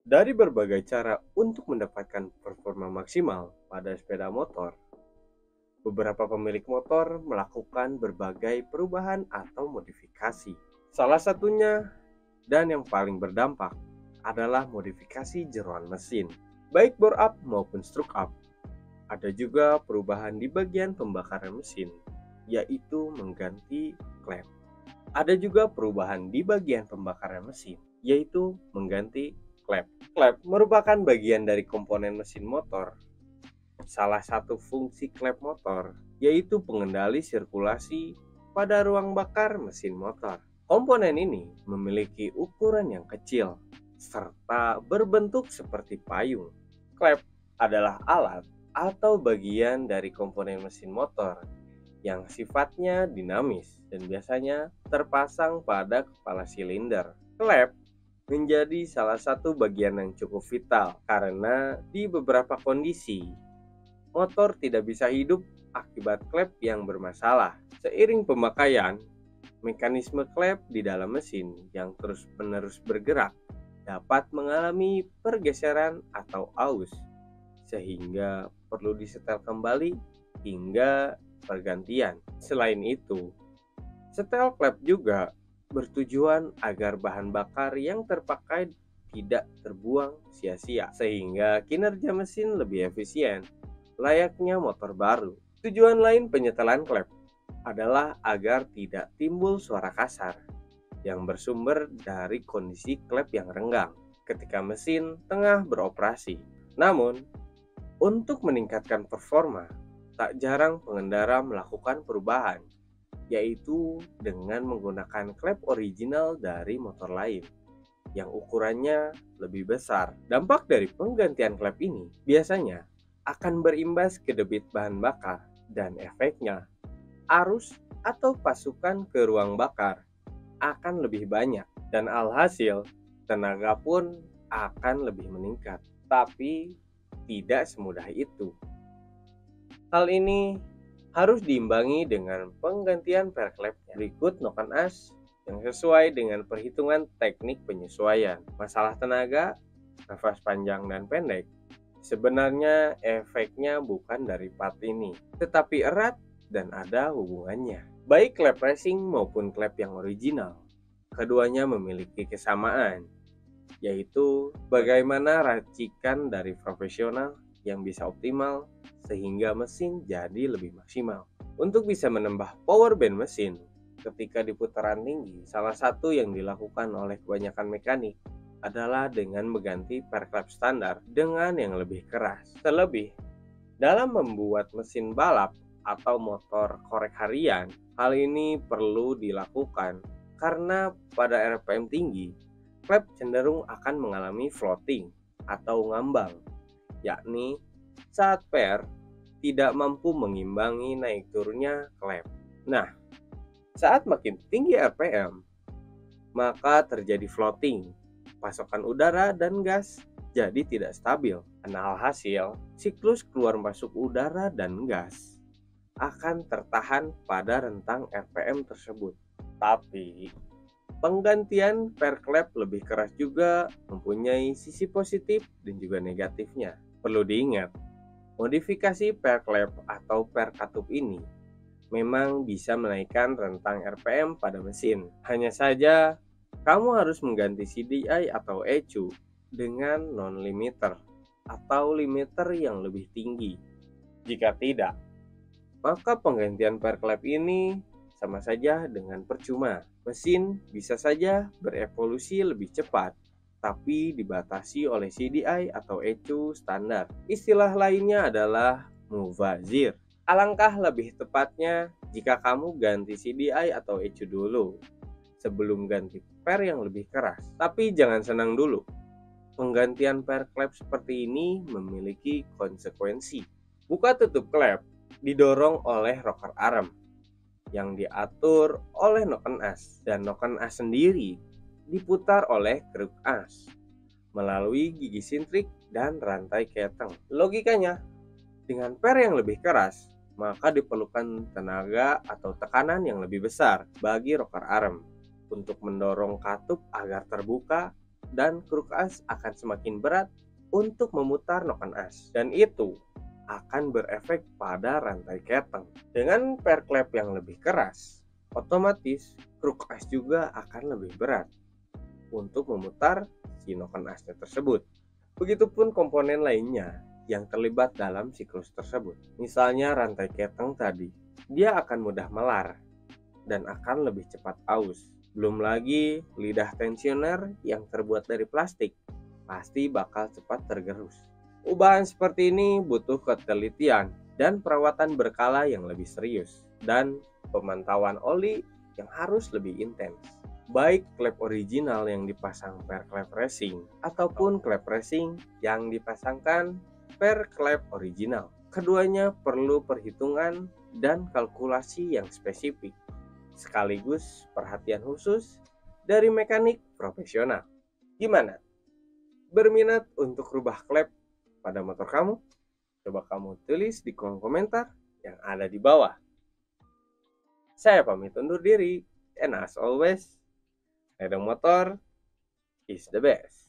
Dari berbagai cara untuk mendapatkan performa maksimal pada sepeda motor, beberapa pemilik motor melakukan berbagai perubahan atau modifikasi. Salah satunya dan yang paling berdampak adalah modifikasi jeroan mesin, baik bore up maupun stroke up. Ada juga perubahan di bagian pembakaran mesin, yaitu mengganti klep. Ada juga perubahan di bagian pembakaran mesin, yaitu mengganti klep. Klep merupakan bagian dari komponen mesin motor. Salah satu fungsi klep motor yaitu pengendali sirkulasi pada ruang bakar mesin motor. Komponen ini memiliki ukuran yang kecil serta berbentuk seperti payung. Klep adalah alat atau bagian dari komponen mesin motor yang sifatnya dinamis dan biasanya terpasang pada kepala silinder. Klep menjadi salah satu bagian yang cukup vital karena di beberapa kondisi motor tidak bisa hidup akibat klep yang bermasalah. Seiring pemakaian, mekanisme klep di dalam mesin yang terus-menerus bergerak dapat mengalami pergeseran atau aus, sehingga perlu disetel kembali hingga pergantian. Selain itu, setel klep juga bertujuan agar bahan bakar yang terpakai tidak terbuang sia-sia, sehingga kinerja mesin lebih efisien, layaknya motor baru. Tujuan lain penyetelan klep adalah agar tidak timbul suara kasar yang bersumber dari kondisi klep yang renggang ketika mesin tengah beroperasi. Namun, untuk meningkatkan performa, tak jarang pengendara melakukan perubahan, yaitu dengan menggunakan klep original dari motor lain yang ukurannya lebih besar. Dampak dari penggantian klep ini biasanya akan berimbas ke debit bahan bakar dan efeknya arus atau pasukan ke ruang bakar akan lebih banyak dan alhasil tenaga pun akan lebih meningkat. Tapi tidak semudah itu. Hal ini harus diimbangi dengan penggantian perklepnya. Berikut noken as yang sesuai dengan perhitungan teknik penyesuaian. Masalah tenaga, nafas panjang dan pendek, sebenarnya efeknya bukan dari part ini, tetapi erat dan ada hubungannya. Baik klep racing maupun klep yang original, keduanya memiliki kesamaan, yaitu bagaimana racikan dari profesional yang bisa optimal sehingga mesin jadi lebih maksimal. Untuk bisa menambah power band mesin ketika di putaran tinggi, salah satu yang dilakukan oleh kebanyakan mekanik adalah dengan mengganti perklep standar dengan yang lebih keras. Terlebih, dalam membuat mesin balap atau motor korek harian, hal ini perlu dilakukan karena pada RPM tinggi, klep cenderung akan mengalami floating atau ngambang, yakni saat per tidak mampu mengimbangi naik turunnya klep. Nah, saat makin tinggi RPM, maka terjadi floating, pasokan udara dan gas jadi tidak stabil. Alhasil, siklus keluar masuk udara dan gas akan tertahan pada rentang RPM tersebut. Tapi, penggantian perklep lebih keras juga mempunyai sisi positif dan juga negatifnya. Perlu diingat, modifikasi perklep atau perkatup ini memang bisa menaikkan rentang RPM pada mesin. Hanya saja, kamu harus mengganti CDI atau ECU dengan non-limiter atau limiter yang lebih tinggi. Jika tidak, maka penggantian perklep ini sama saja dengan percuma. Mesin bisa saja berevolusi lebih cepat, tapi dibatasi oleh CDI atau ECU standar. Istilah lainnya adalah mubazir. Alangkah lebih tepatnya jika kamu ganti CDI atau ECU dulu sebelum ganti per yang lebih keras. Tapi jangan senang dulu. Penggantian per klep seperti ini memiliki konsekuensi. Buka tutup klep didorong oleh rocker arm yang diatur oleh noken as, dan noken as sendiri diputar oleh kruk as melalui gigi sintrik dan rantai keteng. Logikanya, dengan per yang lebih keras, maka diperlukan tenaga atau tekanan yang lebih besar bagi rocker arm untuk mendorong katup agar terbuka dan kruk as akan semakin berat untuk memutar noken as, dan itu akan berefek pada rantai keteng. Dengan pair klep yang lebih keras, otomatis kruk as juga akan lebih berat untuk memutar si noken asnya tersebut. Begitupun komponen lainnya yang terlibat dalam siklus tersebut. Misalnya rantai keteng tadi, dia akan mudah melar dan akan lebih cepat aus. Belum lagi lidah tensioner yang terbuat dari plastik pasti bakal cepat tergerus. Ubahan seperti ini butuh ketelitian dan perawatan berkala yang lebih serius, dan pemantauan oli yang harus lebih intens. Baik klep original yang dipasang per klep racing ataupun klep racing yang dipasangkan per klep original. Keduanya perlu perhitungan dan kalkulasi yang spesifik, sekaligus perhatian khusus dari mekanik profesional. Gimana? Berminat untuk rubah klep pada motor kamu? Coba kamu tulis di kolom komentar yang ada di bawah. Saya pamit undur diri, and as always, Ledeng Motor is the best.